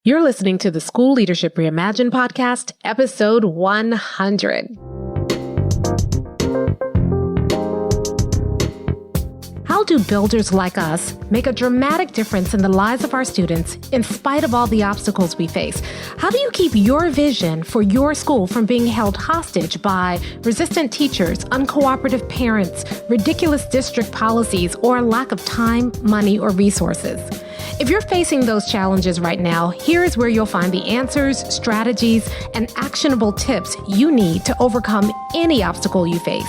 You're listening to the School Leadership Reimagined podcast, episode 100. How do builders like us make a dramatic difference in the lives of our students in spite of all the obstacles we face? How do you keep your vision for your school from being held hostage by resistant teachers, uncooperative parents, ridiculous district policies, or a lack of time, money, or resources? If you're facing those challenges right now, here is where you'll find the answers, strategies, and actionable tips you need to overcome any obstacle you face.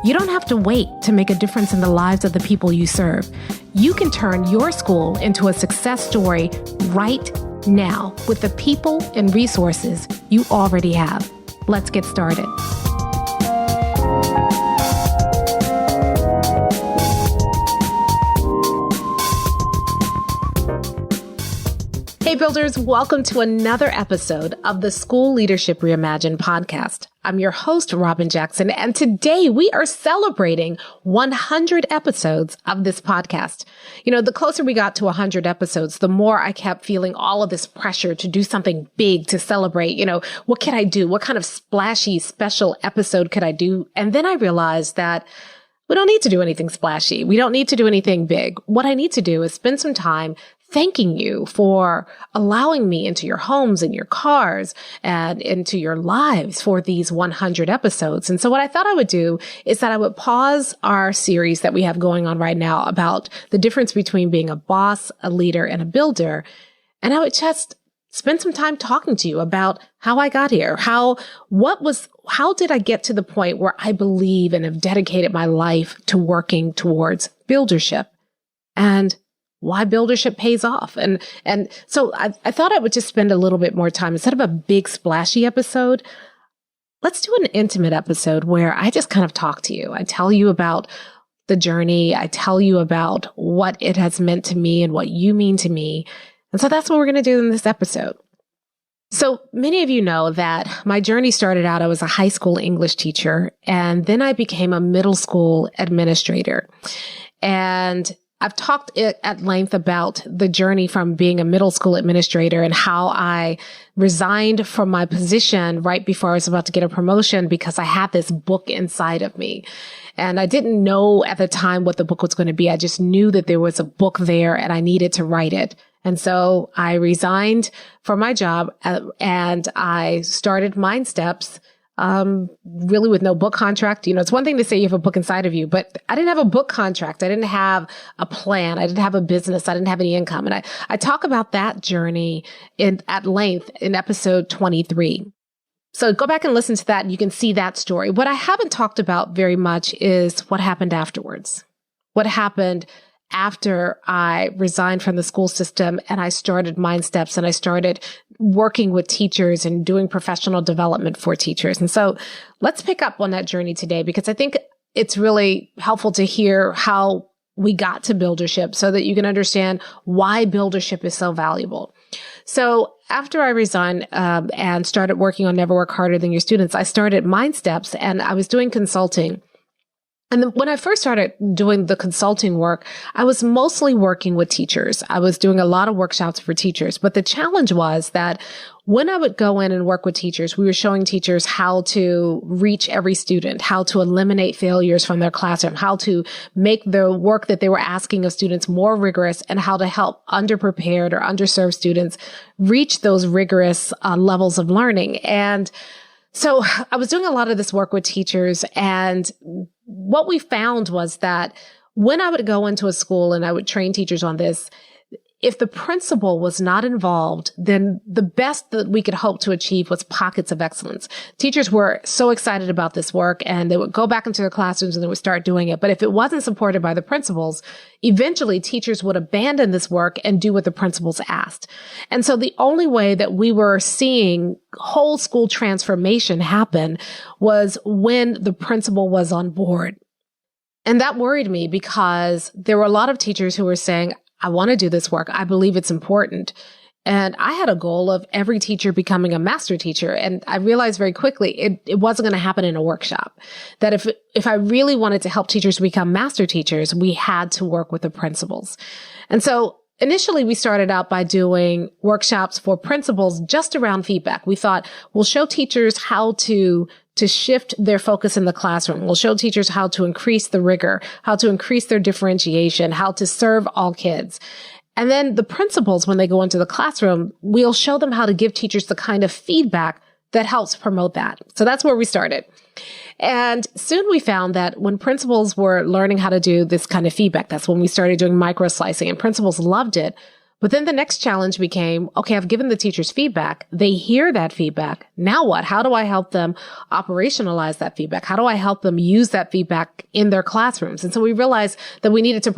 You don't have to wait to make a difference in the lives of the people you serve. You can turn your school into a success story right now with the people and resources you already have. Let's get started. Hey builders, welcome to another episode of the School Leadership Reimagined podcast. I'm your host, Robin Jackson, and today we are celebrating 100 episodes of this podcast. You know, the closer we got to 100 episodes, the more I kept feeling all of this pressure to do something big to celebrate. You know, what can I do? What kind of splashy special episode could I do? And then I realized that we don't need to do anything splashy. We don't need to do anything big. What I need to do is spend some time thanking you for allowing me into your homes and your cars and into your lives for these 100 episodes. And so what I thought I would do is that I would pause our series that we have going on right now about the difference between being a boss, a leader, and a builder. And I would just spend some time talking to you about how I got here. How did I get to the point where I believe and have dedicated my life to working towards buildership? And why buildership pays off. And so I thought I would just spend a little bit more time instead of a big splashy episode. Let's do an intimate episode where I just kind of talk to you. I tell you about the journey. I tell you about what it has meant to me and what you mean to me. And so that's what we're going to do in this episode. So many of you know that my journey started out, I was a high school English teacher, and then I became a middle school administrator. And I've talked at length about the journey from being a middle school administrator and how I resigned from my position right before I was about to get a promotion because I had this book inside of me. And I didn't know at the time what the book was going to be. I just knew that there was a book there and I needed to write it. And so I resigned from my job and I started Mind Steps. Really with no book contract. You know, it's one thing to say you have a book inside of you, but I didn't have a book contract. I didn't have a plan. I didn't have a business. I didn't have any income. And I talk about that journey at length in episode 23. So go back and listen to that and you can see that story. What I haven't talked about very much is what happened afterwards. What happened after I resigned from the school system and I started Mind Steps and I started working with teachers and doing professional development for teachers. And so let's pick up on that journey today because I think it's really helpful to hear how we got to buildership so that you can understand why buildership is so valuable. So after I resigned and started working on Never Work Harder Than Your Students, I started Mind Steps and I was doing consulting. And then when I first started doing the consulting work, I was mostly working with teachers. I was doing a lot of workshops for teachers. But the challenge was that when I would go in and work with teachers, we were showing teachers how to reach every student, how to eliminate failures from their classroom, how to make the work that they were asking of students more rigorous, and how to help underprepared or underserved students reach those rigorous levels of learning. And so I was doing a lot of this work with teachers, and what we found was that when I would go into a school and I would train teachers on this, if the principal was not involved, then the best that we could hope to achieve was pockets of excellence. Teachers were so excited about this work and they would go back into their classrooms and they would start doing it. But if it wasn't supported by the principals, eventually teachers would abandon this work and do what the principals asked. And so the only way that we were seeing whole school transformation happen was when the principal was on board. And that worried me because there were a lot of teachers who were saying, I want to do this work. I believe it's important. And I had a goal of every teacher becoming a master teacher. And I realized very quickly it wasn't going to happen in a workshop. That if I really wanted to help teachers become master teachers, we had to work with the principals. And so initially we started out by doing workshops for principals just around feedback. We thought we'll show teachers how to shift their focus in the classroom. We'll show teachers how to increase the rigor, how to increase their differentiation, how to serve all kids. And then the principals, when they go into the classroom, we'll show them how to give teachers the kind of feedback that helps promote that. So that's where we started. And soon we found that when principals were learning how to do this kind of feedback, that's when we started doing micro slicing, and principals loved it. But then the next challenge became, okay, I've given the teachers feedback. They hear that feedback. Now what? How do I help them operationalize that feedback? How do I help them use that feedback in their classrooms? And so we realized that we needed to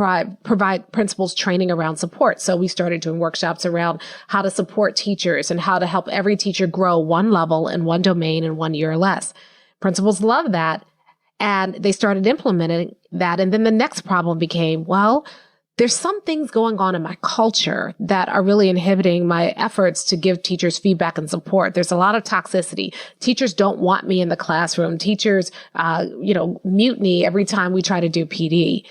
provide principals training around support. So we started doing workshops around how to support teachers and how to help every teacher grow one level in one domain in 1 year or less. Principals loved that, and they started implementing that. And then the next problem became, well, there's some things going on in my culture that are really inhibiting my efforts to give teachers feedback and support. There's a lot of toxicity. Teachers don't want me in the classroom. Teachers, mutiny every time we try to do PD.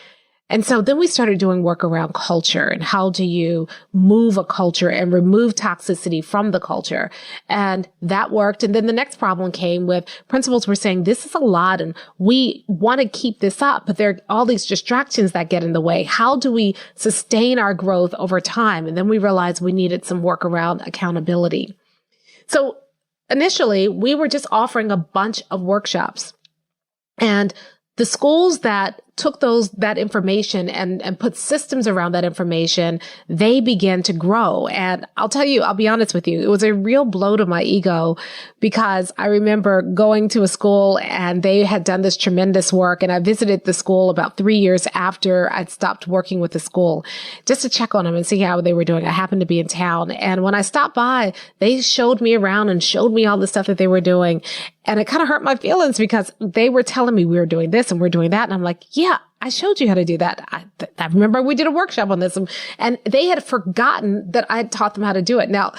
And so then we started doing work around culture and how do you move a culture and remove toxicity from the culture. And that worked. And then the next problem came with principals were saying, this is a lot and we want to keep this up, but there are all these distractions that get in the way. How do we sustain our growth over time? And then we realized we needed some work around accountability. So initially we were just offering a bunch of workshops, and the schools that took that information and put systems around that information, they began to grow. And I'll tell you, I'll be honest with you, it was a real blow to my ego, because I remember going to a school and they had done this tremendous work. And I visited the school about 3 years after I'd stopped working with the school just to check on them and see how they were doing. I happened to be in town. And when I stopped by, they showed me around and showed me all the stuff that they were doing. And it kind of hurt my feelings because they were telling me we were doing this and we're doing that. And I'm like, yeah, I showed you how to do that. I remember we did a workshop on this, and they had forgotten that I had taught them how to do it. Now,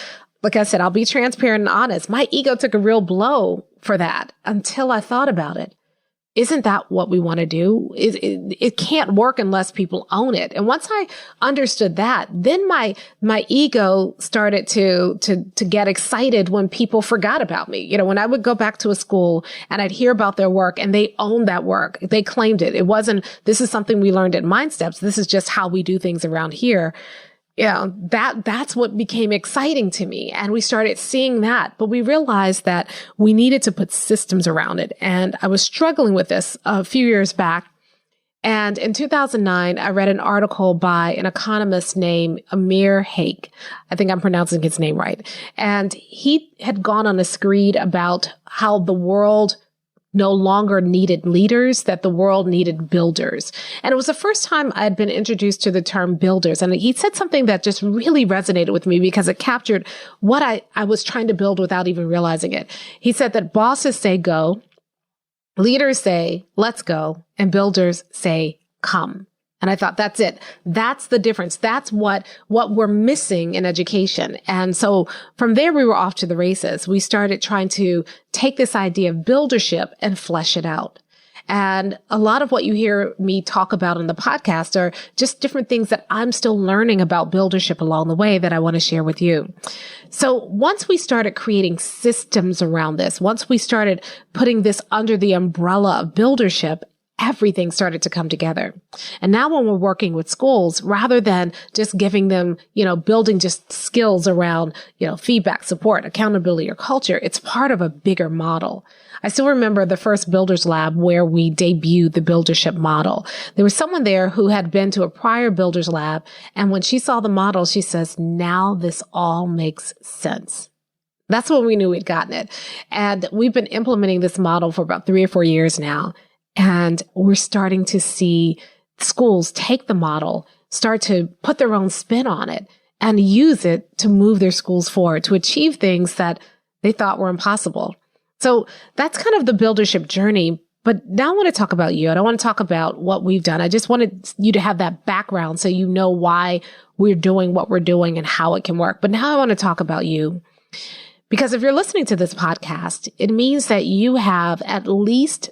like I said, I'll be transparent and honest. My ego took a real blow for that until I thought about it. Isn't that what we want to do? It can't work unless people own it. And once I understood that, then my ego started to get excited when people forgot about me. You know, when I would go back to a school and I'd hear about their work and they owned that work, they claimed it. It wasn't, this is something we learned at Mind Steps. This is just how we do things around here. Yeah, that's what became exciting to me. And we started seeing that, but we realized that we needed to put systems around it. And I was struggling with this a few years back. And in 2009, I read an article by an economist named Amir Haque. I think I'm pronouncing his name right. And he had gone on a screed about how the world no longer needed leaders, that the world needed builders. And it was the first time I had been introduced to the term builders. And he said something that just really resonated with me because it captured what I was trying to build without even realizing it. He said that bosses say go, leaders say let's go, and builders say come. And I thought, that's it. That's the difference. That's what we're missing in education. And so from there, we were off to the races. We started trying to take this idea of buildership and flesh it out. And a lot of what you hear me talk about in the podcast are just different things that I'm still learning about buildership along the way that I want to share with you. So once we started creating systems around this, once we started putting this under the umbrella of buildership, everything started to come together. And now when we're working with schools, rather than just giving them, building just skills around, feedback, support, accountability, or culture, it's part of a bigger model. I still remember the first Builders Lab where we debuted the Buildership model. There was someone there who had been to a prior Builders Lab, and when she saw the model, she says, now this all makes sense. That's when we knew we'd gotten it. And we've been implementing this model for about 3 or 4 years now. And we're starting to see schools take the model, start to put their own spin on it, and use it to move their schools forward, to achieve things that they thought were impossible. So that's kind of the Buildership journey. But now I want to talk about you. I don't want to talk about what we've done. I just wanted you to have that background so you know why we're doing what we're doing and how it can work. But now I want to talk about you. Because if you're listening to this podcast, it means that you have at least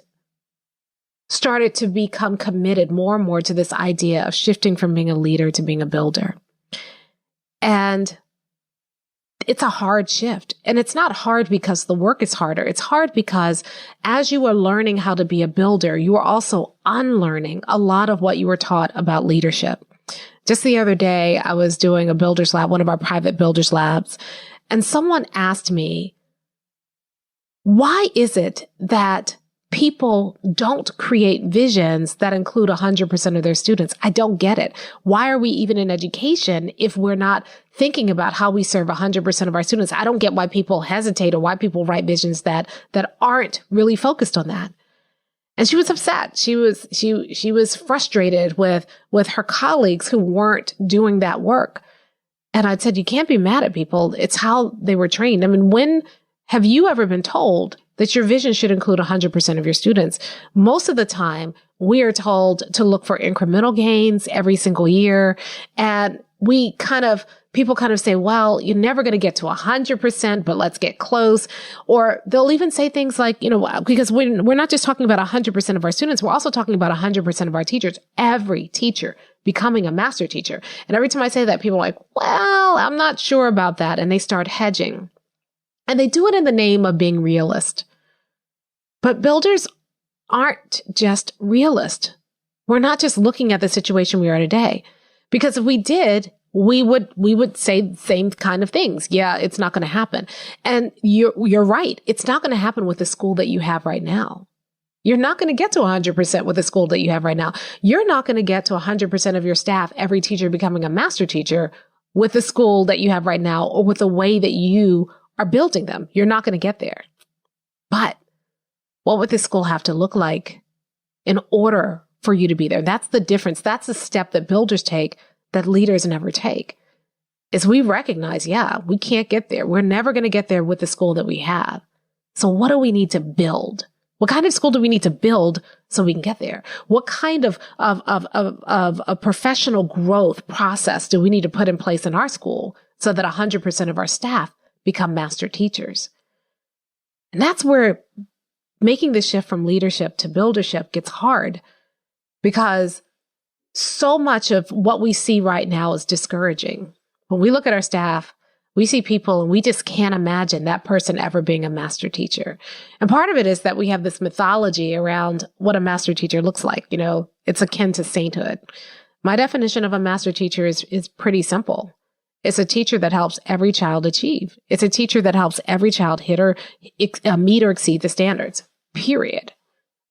started to become committed more and more to this idea of shifting from being a leader to being a builder. And it's a hard shift. And it's not hard because the work is harder. It's hard because as you are learning how to be a builder, you are also unlearning a lot of what you were taught about leadership. Just the other day, I was doing a builder's lab, one of our private builder's labs, and someone asked me, why is it that people don't create visions that include 100% of their students? I don't get it. Why are we even in education if we're not thinking about how we serve 100% of our students? I don't get why people hesitate or why people write visions that aren't really focused on that. And she was upset. She was frustrated with her colleagues who weren't doing that work. And I said, you can't be mad at people. It's how they were trained. I mean, when have you ever been told that your vision should include 100% of your students? Most of the time, we are told to look for incremental gains every single year. And people kind of say, well, you're never going to get to 100%, but let's get close. Or they'll even say things like, because we're not just talking about 100% of our students, we're also talking about 100% of our teachers, every teacher becoming a master teacher. And every time I say that, people are like, well, I'm not sure about that. And they start hedging. And they do it in the name of being realist. But builders aren't just realist. We're not just looking at the situation we are today. Because if we did, we would say the same kind of things. Yeah, it's not going to happen. And you're right. It's not going to happen with the school that you have right now. You're not going to get to 100% with the school that you have right now. You're not going to get to 100% of your staff, every teacher becoming a master teacher with the school that you have right now or with the way that you are building them. You're not going to get there. But what would this school have to look like in order for you to be there? That's the difference. That's the step that builders take that leaders never take, is we recognize, we can't get there. We're never going to get there with the school that we have. So what do we need to build? What kind of school do we need to build so we can get there? What kind of a professional growth process do we need to put in place in our school so that 100% of our staff become master teachers? And that's where making the shift from leadership to buildership gets hard, because so much of what we see right now is discouraging. When we look at our staff, we see people and we just can't imagine that person ever being a master teacher. And part of it is that we have this mythology around what a master teacher looks like. It's akin to sainthood. My definition of a master teacher is pretty simple. It's a teacher that helps every child achieve. It's a teacher that helps every child hit or meet or exceed the standards, period.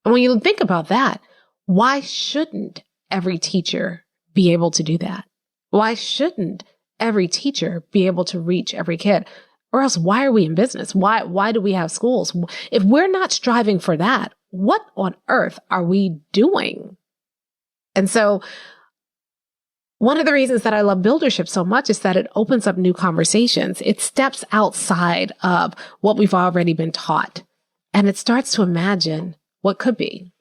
And when you think about that, why shouldn't every teacher be able to do that? Why shouldn't every teacher be able to reach every kid? Or else why are we in business? Why do we have schools? If we're not striving for that, what on earth are we doing? And so one of the reasons that I love Buildership so much is that it opens up new conversations. It steps outside of what we've already been taught, and it starts to imagine what could be,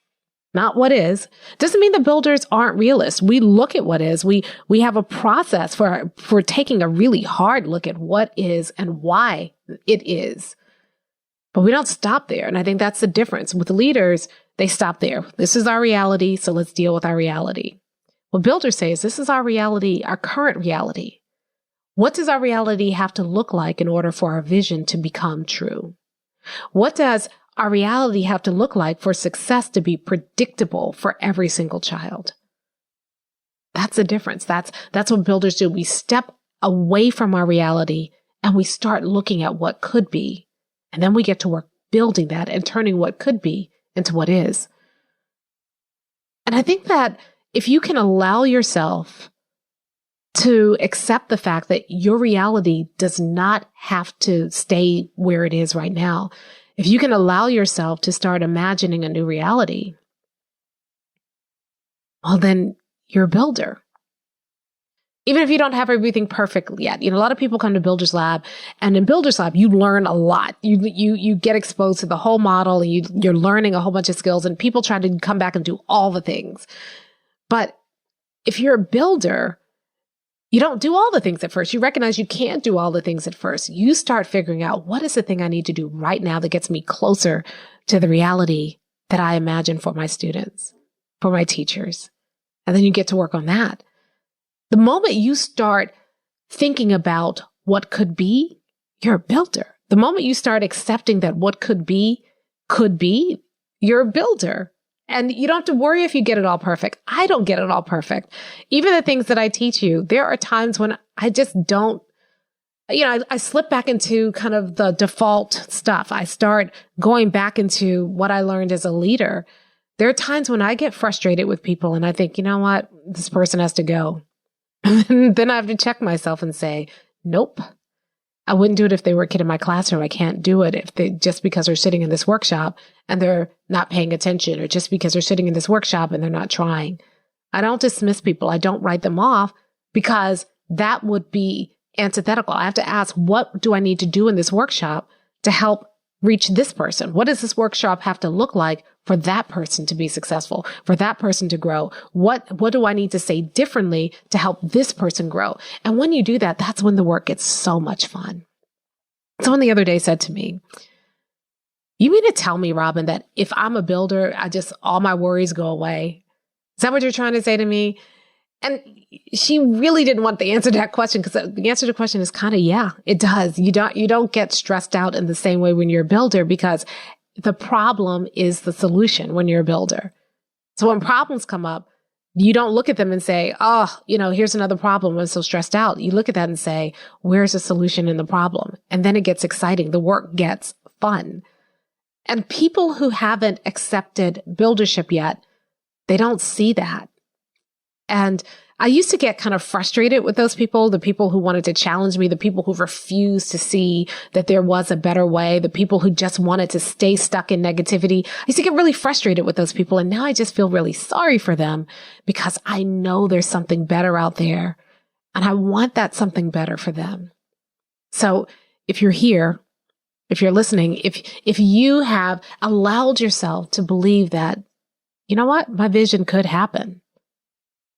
not what is. Doesn't mean the builders aren't realists. We look at what is. We have a process for taking a really hard look at what is and why it is. But we don't stop there. And I think that's the difference. With leaders, they stop there. This is our reality, so let's deal with our reality. What builders say is, this is our reality, our current reality. What does our reality have to look like in order for our vision to become true? What does our reality have to look like for success to be predictable for every single child? That's the difference. That's what builders do. We step away from our reality and we start looking at what could be. And then we get to work building that and turning what could be into what is. And I think that if you can allow yourself to accept the fact that your reality does not have to stay where it is right now, if you can allow yourself to start imagining a new reality, well, then you're a builder. Even if you don't have everything perfect yet. A lot of people come to Builder's Lab, and in Builder's Lab, you learn a lot. You get exposed to the whole model, and you're learning a whole bunch of skills, and people try to come back and do all the things. But if you're a builder, you don't do all the things at first. You recognize you can't do all the things at first. You start figuring out, what is the thing I need to do right now that gets me closer to the reality that I imagine for my students, for my teachers. And then you get to work on that. The moment you start thinking about what could be, you're a builder. The moment you start accepting that what could be, you're a builder. And you don't have to worry if you get it all perfect. I don't get it all perfect. Even the things that I teach you, there are times when I just don't, I slip back into kind of the default stuff. I start going back into what I learned as a leader. There are times when I get frustrated with people and I think, you know what, this person has to go. And then I have to check myself and say, nope. I wouldn't do it if they were a kid in my classroom. I can't do it if they just because they're sitting in this workshop and they're not paying attention, or just because they're sitting in this workshop and they're not trying. I don't dismiss people. I don't write them off, because that would be antithetical. I have to ask, what do I need to do in this workshop to help reach this person? What does this workshop have to look like for that person to be successful, for that person to grow? What do I need to say differently to help this person grow? And when you do that, that's when the work gets so much fun. Someone the other day said to me, you mean to tell me, Robin, that if I'm a builder, all my worries go away? Is that what you're trying to say to me? And she really didn't want the answer to that question, because the answer to the question is kind of, yeah, it does. You don't get stressed out in the same way when you're a builder, because the problem is the solution when you're a builder. So when problems come up, you don't look at them and say, oh, here's another problem. I'm so stressed out. You look at that and say, where's the solution in the problem? And then it gets exciting. The work gets fun. And people who haven't accepted buildership yet, they don't see that. And I used to get kind of frustrated with those people, the people who wanted to challenge me, the people who refused to see that there was a better way, the people who just wanted to stay stuck in negativity. I used to get really frustrated with those people. And now I just feel really sorry for them, because I know there's something better out there and I want that something better for them. So if you're here, if you're listening, if you have allowed yourself to believe that, you know what, my vision could happen.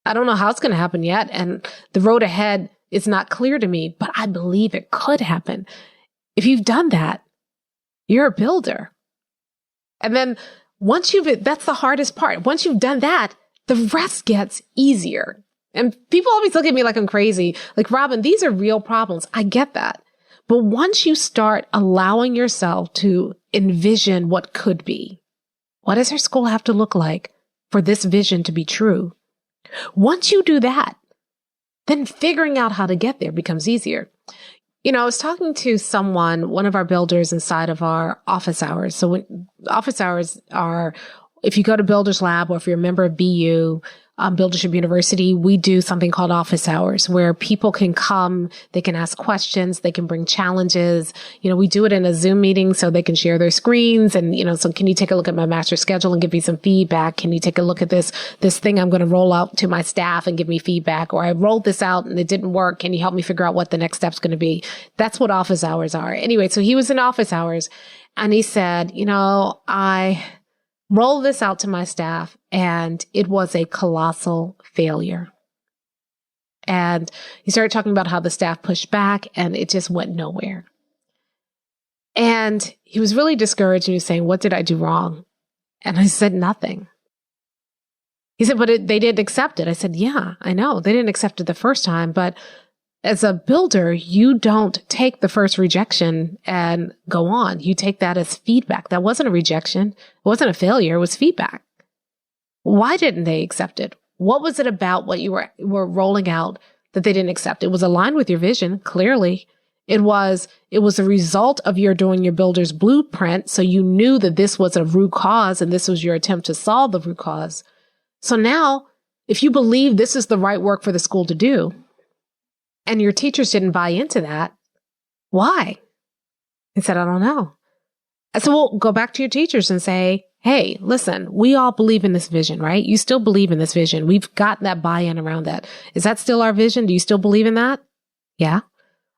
I don't know how it's going to happen yet, and the road ahead is not clear to me, but I believe it could happen. If you've done that, you're a builder. And then that's the hardest part. Once you've done that, the rest gets easier. And people always look at me like I'm crazy. Like, Robin, these are real problems. I get that. But once you start allowing yourself to envision what could be, what does our school have to look like for this vision to be true? Once you do that, then figuring out how to get there becomes easier. I was talking to one of our builders inside of our office hours. So when office hours are, if you go to Builders Lab, or if you're a member of BU, Buildership University, we do something called office hours, where people can come, they can ask questions, they can bring challenges. We do it in a Zoom meeting so they can share their screens. And, so can you take a look at my master schedule and give me some feedback? Can you take a look at this thing I'm going to roll out to my staff and give me feedback? Or I rolled this out and it didn't work. Can you help me figure out what the next step's going to be? That's what office hours are. Anyway, so he was in office hours and he said, I rolled this out to my staff and it was a colossal failure. And he started talking about how the staff pushed back and it just went nowhere. And he was really discouraged and he was saying, what did I do wrong? And I said, nothing. He said, but they didn't accept it. I said, yeah, I know. They didn't accept it the first time, but as a builder, you don't take the first rejection and go on. You take that as feedback. That wasn't a rejection. It wasn't a failure. It was feedback. Why didn't they accept it? What was it about what you were rolling out that they didn't accept? It was aligned with your vision, clearly. It was a result of your doing your builder's blueprint. So you knew that this was a root cause and this was your attempt to solve the root cause. So now, if you believe this is the right work for the school to do, and your teachers didn't buy into that, why? He said, I don't know. I said, well, go back to your teachers and say, hey, listen, we all believe in this vision, right? You still believe in this vision. We've gotten that buy-in around that. Is that still our vision? Do you still believe in that? Yeah.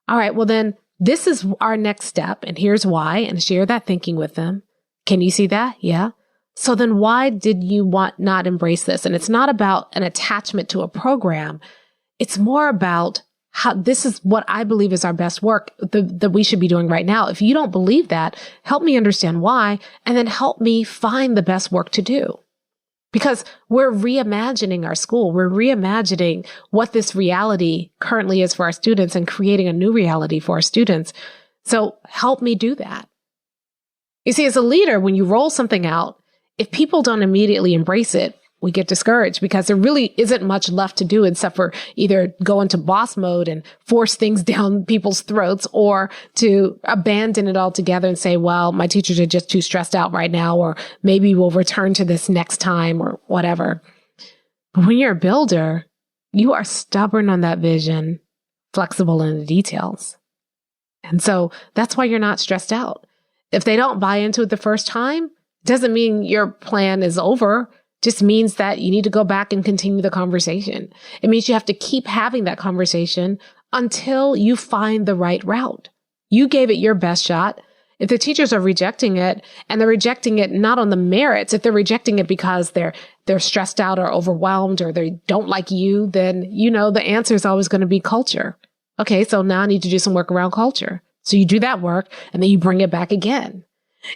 All right. Well, then this is our next step. And here's why. And share that thinking with them. Can you see that? Yeah. So then why did you not embrace this? And it's not about an attachment to a program. It's more about how this is what I believe is our best work that we should be doing right now. If you don't believe that, help me understand why, and then help me find the best work to do. Because we're reimagining our school. We're reimagining what this reality currently is for our students and creating a new reality for our students. So help me do that. You see, as a leader, when you roll something out, if people don't immediately embrace it, we get discouraged because there really isn't much left to do except for either go into boss mode and force things down people's throats, or to abandon it altogether and say, well, my teachers are just too stressed out right now, or maybe we'll return to this next time or whatever. But when you're a builder, you are stubborn on that vision, flexible in the details. And so that's why you're not stressed out. If they don't buy into it the first time, it doesn't mean your plan is over. Just means that you need to go back and continue the conversation. It means you have to keep having that conversation until you find the right route. You gave it your best shot. If the teachers are rejecting it, and they're rejecting it not on the merits, if they're rejecting it because they're stressed out or overwhelmed or they don't like you, then the answer is always going to be culture. Okay, so now I need to do some work around culture. So you do that work and then you bring it back again.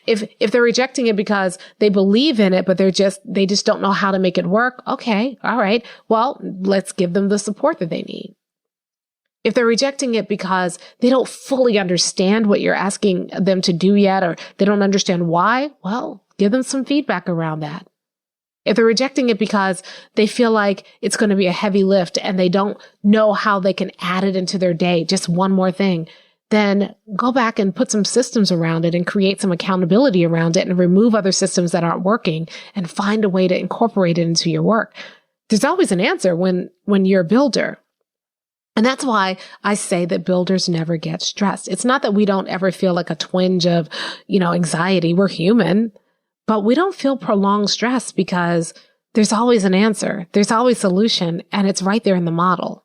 If they're rejecting it because they believe in it, but they just don't know how to make it work. Okay. All right. Well, let's give them the support that they need. If they're rejecting it because they don't fully understand what you're asking them to do yet, or they don't understand why, well, give them some feedback around that. If they're rejecting it because they feel like it's going to be a heavy lift and they don't know how they can add it into their day, just one more thing, then go back and put some systems around it and create some accountability around it and remove other systems that aren't working and find a way to incorporate it into your work. There's always an answer when you're a builder. And that's why I say that builders never get stressed. It's not that we don't ever feel like a twinge of, anxiety. We're human, but we don't feel prolonged stress because there's always an answer. There's always a solution, and it's right there in the model.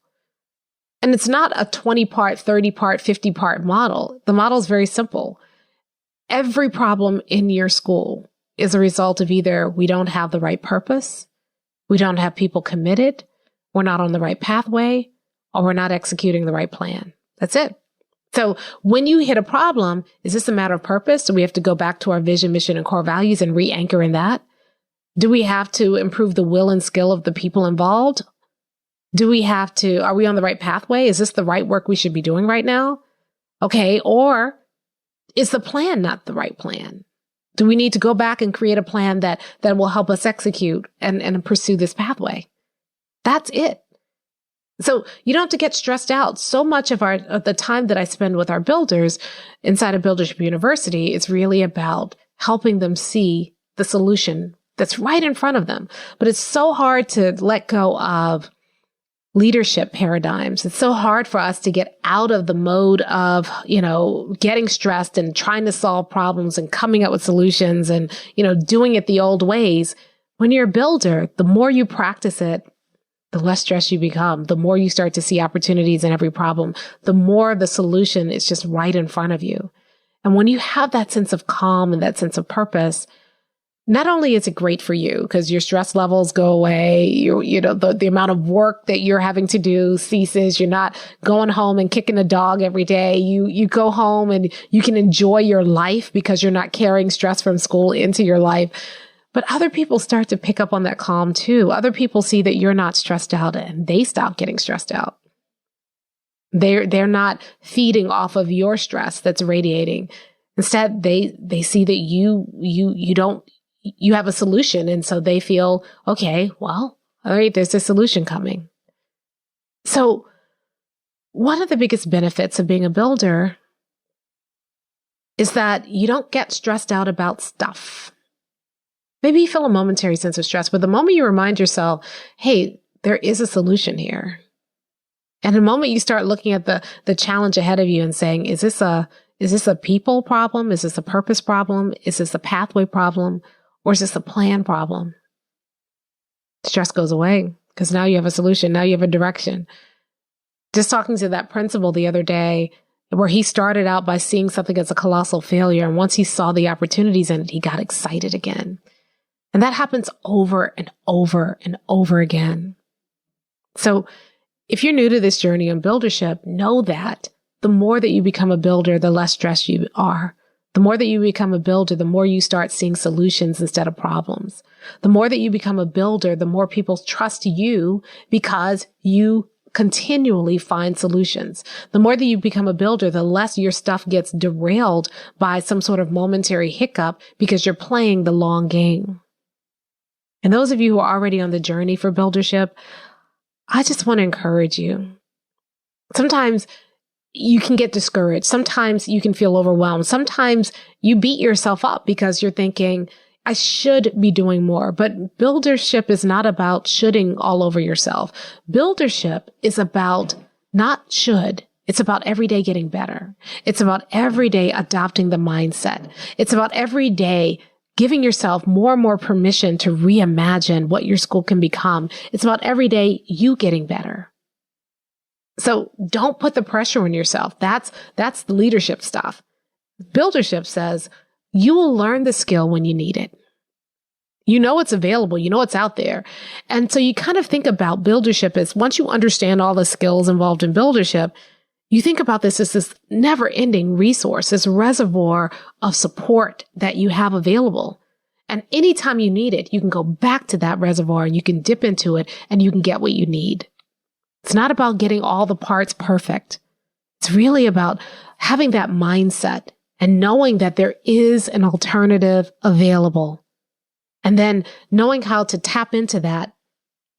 And it's not a 20-part, 30-part, 50-part model. The model is very simple. Every problem in your school is a result of either we don't have the right purpose, we don't have people committed, we're not on the right pathway, or we're not executing the right plan. That's it. So when you hit a problem, is this a matter of purpose? Do we have to go back to our vision, mission, and core values and re-anchor in that? Do we have to improve the will and skill of the people involved? Are we on the right pathway? Is this the right work we should be doing right now? Okay. Or is the plan not the right plan? Do we need to go back and create a plan that will help us execute and pursue this pathway? That's it. So you don't have to get stressed out. So much of the time that I spend with our builders inside of Buildership University is really about helping them see the solution that's right in front of them. But it's so hard to let go of leadership paradigms. It's so hard for us to get out of the mode of, getting stressed and trying to solve problems and coming up with solutions and, doing it the old ways. When you're a builder, the more you practice it, the less stressed you become, the more you start to see opportunities in every problem, the more the solution is just right in front of you. And when you have that sense of calm and that sense of purpose, not only is it great for you because your stress levels go away, the amount of work that you're having to do ceases. You're not going home and kicking a dog every day. You go home and you can enjoy your life because you're not carrying stress from school into your life. But other people start to pick up on that calm too. Other people see that you're not stressed out and they stop getting stressed out. They're not feeding off of your stress that's radiating. Instead, they see that you have a solution. And so they feel, okay, well, all right, there's a solution coming. So one of the biggest benefits of being a builder is that you don't get stressed out about stuff. Maybe you feel a momentary sense of stress, but the moment you remind yourself, hey, there is a solution here. And the moment you start looking at the challenge ahead of you and saying, is this a people problem? Is this a purpose problem? Is this a pathway problem? Or is this a plan problem? Stress goes away because now you have a solution. Now you have a direction. Just talking to that principal the other day where he started out by seeing something as a colossal failure. And once he saw the opportunities in it, he got excited again. And that happens over and over and over again. So if you're new to this journey in buildership, know that the more that you become a builder, the less stressed you are. The more that you become a builder, the more you start seeing solutions instead of problems. The more that you become a builder, the more people trust you because you continually find solutions. The more that you become a builder, the less your stuff gets derailed by some sort of momentary hiccup because you're playing the long game. And those of you who are already on the journey for buildership, I just want to encourage you. Sometimes you can get discouraged. Sometimes you can feel overwhelmed. Sometimes you beat yourself up because you're thinking, I should be doing more. But buildership is not about shoulding all over yourself. Buildership is about not should. It's about every day getting better. It's about every day adopting the mindset. It's about every day giving yourself more and more permission to reimagine what your school can become. It's about every day you getting better. So don't put the pressure on yourself. That's the leadership stuff. Buildership says you will learn the skill when you need it. You know it's available. You know it's out there. And so you kind of think about buildership as once you understand all the skills involved in buildership, you think about this as this never-ending resource, this reservoir of support that you have available. And anytime you need it, you can go back to that reservoir and you can dip into it and you can get what you need. It's not about getting all the parts perfect. It's really about having that mindset and knowing that there is an alternative available. And then knowing how to tap into that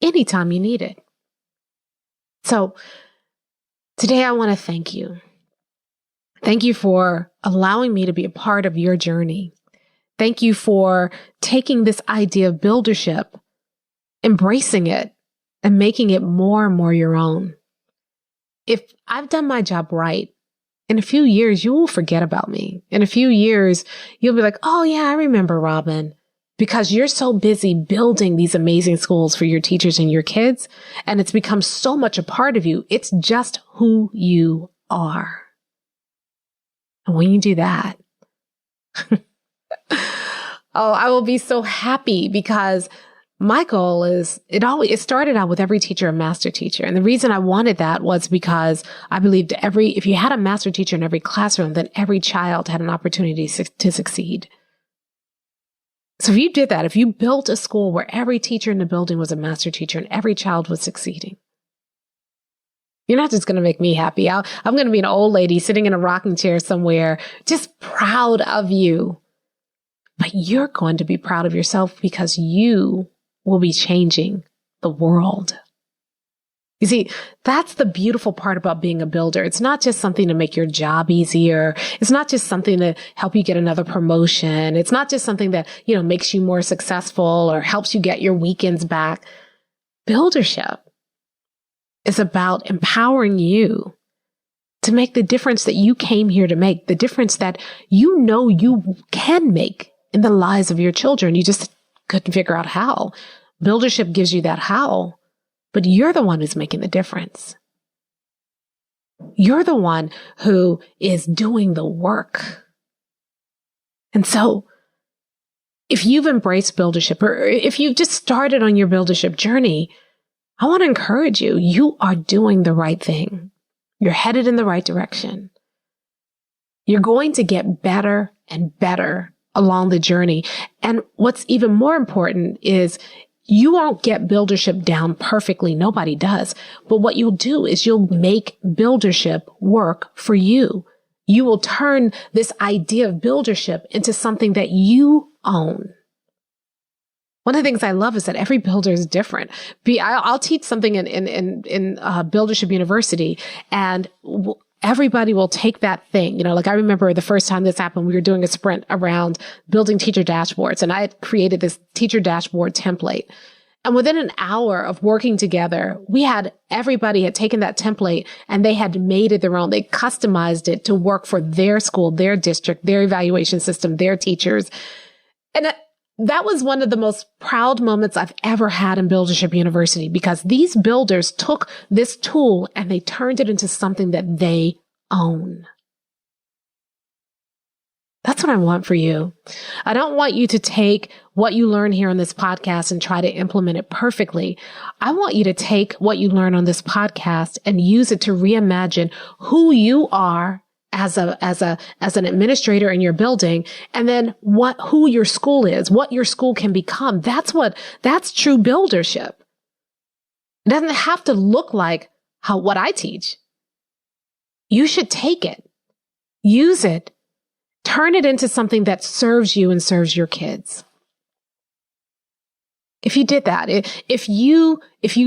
anytime you need it. So today I want to thank you. Thank you for allowing me to be a part of your journey. Thank you for taking this idea of buildership, embracing it, and making it more and more your own. If I've done my job right, in a few years, you will forget about me. In a few years, you'll be like, oh yeah, I remember Robin. Because you're so busy building these amazing schools for your teachers and your kids, and it's become so much a part of you. It's just who you are. And when you do that, I will be so happy because my goal is, it started out with every teacher a master teacher. And the reason I wanted that was because I believed if you had a master teacher in every classroom, then every child had an opportunity to succeed. So if you did that, if you built a school where every teacher in the building was a master teacher and every child was succeeding, you're not just going to make me happy. I'm going to be an old lady sitting in a rocking chair somewhere, just proud of you. But you're going to be proud of yourself because you will be changing the world. You see, that's the beautiful part about being a builder. It's not just something to make your job easier. It's not just something to help you get another promotion. It's not just something that, makes you more successful or helps you get your weekends back. Buildership is about empowering you to make the difference that you came here to make, the difference that you know you can make in the lives of your children. You just couldn't figure out how. Buildership gives you that how, but you're the one who's making the difference. You're the one who is doing the work. And so if you've embraced buildership, or if you've just started on your buildership journey, I want to encourage you. You are doing the right thing. You're headed in the right direction. You're going to get better and better along the journey. And what's even more important is you won't get buildership down perfectly. Nobody does. But what you'll do is you'll make buildership work for you. You will turn this idea of buildership into something that you own. One of the things I love is that every builder is different. I'll teach something in Buildership University, and everybody will take that thing. Like I remember the first time this happened, we were doing a sprint around building teacher dashboards, and I had created this teacher dashboard template. And within an hour of working together, everybody had taken that template and they had made it their own. They customized it to work for their school, their district, their evaluation system, their teachers. And that was one of the most proud moments I've ever had in Buildership University, because these builders took this tool and they turned it into something that they own. That's what I want for you. I don't want you to take what you learn here on this podcast and try to implement it perfectly. I want you to take what you learn on this podcast and use it to reimagine who you are as an administrator in your building, and then who your school is, what your school can become. That's true buildership. It doesn't have to look like what I teach. You should take it, use it, turn it into something that serves you and serves your kids. If you did that, if you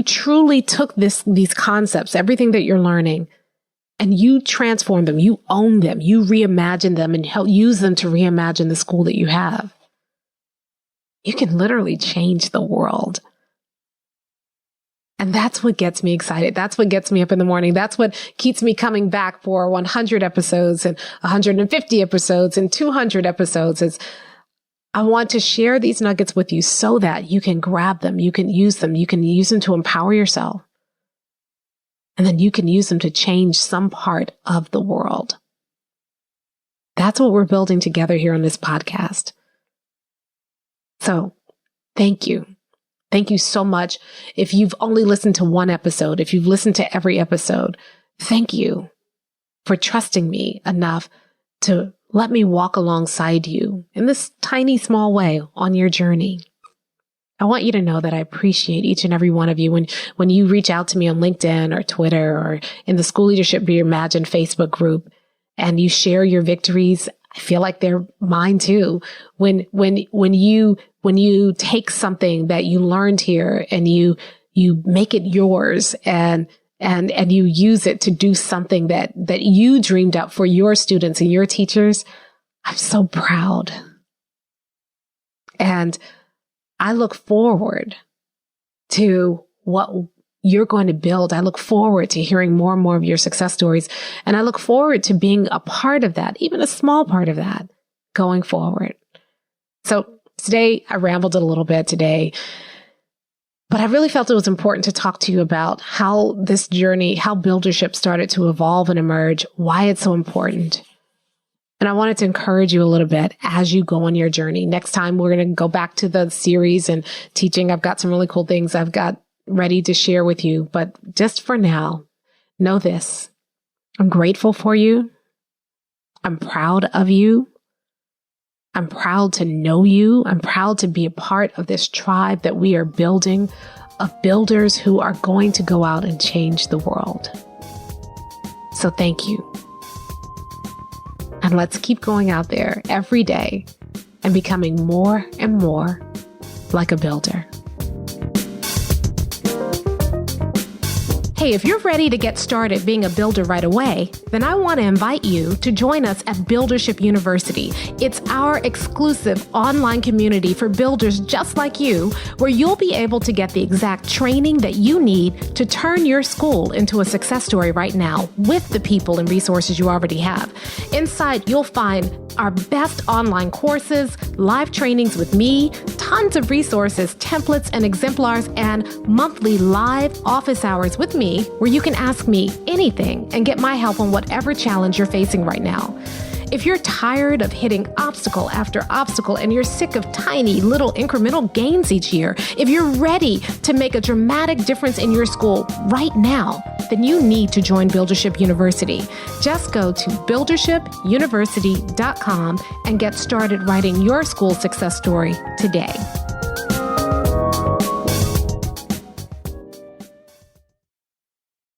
truly took these concepts, everything that you're learning, and you transform them, you own them, you reimagine them, and help use them to reimagine the school that you have, you can literally change the world. And that's what gets me excited. That's what gets me up in the morning. That's what keeps me coming back for 100 episodes and 150 episodes and 200 episodes. Is I want to share these nuggets with you so that you can grab them. You can use them. You can use them to empower yourself. And then you can use them to change some part of the world. That's what we're building together here on this podcast. So thank you. Thank you so much. If you've only listened to one episode, if you've listened to every episode, thank you for trusting me enough to let me walk alongside you in this tiny, small way on your journey. I want you to know that I appreciate each and every one of you. When you reach out to me on LinkedIn or Twitter or in the School Leadership Reimagined Facebook group and you share your victories, I feel like they're mine too. When you take something that you learned here and you make it yours and you use it to do something that you dreamed up for your students and your teachers, I'm so proud. And I look forward to what you're going to build. I look forward to hearing more and more of your success stories. And I look forward to being a part of that, even a small part of that, going forward. So today, I rambled a little bit today, but I really felt it was important to talk to you about how this journey, how buildership started to evolve and emerge, why it's so important. And I wanted to encourage you a little bit as you go on your journey. Next time, we're going to go back to the series and teaching. I've got some really cool things I've got ready to share with you. But just for now, know this. I'm grateful for you. I'm proud of you. I'm proud to know you. I'm proud to be a part of this tribe that we are building of builders who are going to go out and change the world. So thank you. And let's keep going out there every day and becoming more and more like a builder. Hey, if you're ready to get started being a builder right away, then I want to invite you to join us at Buildership University. It's our exclusive online community for builders just like you, where you'll be able to get the exact training that you need to turn your school into a success story right now with the people and resources you already have. Inside, you'll find our best online courses, live trainings with me, tons of resources, templates, and exemplars, and monthly live office hours with me where you can ask me anything and get my help on whatever challenge you're facing right now. If you're tired of hitting obstacle after obstacle and you're sick of tiny little incremental gains each year, if you're ready to make a dramatic difference in your school right now, then you need to join Buildership University. Just go to buildershipuniversity.com and get started writing your school success story today.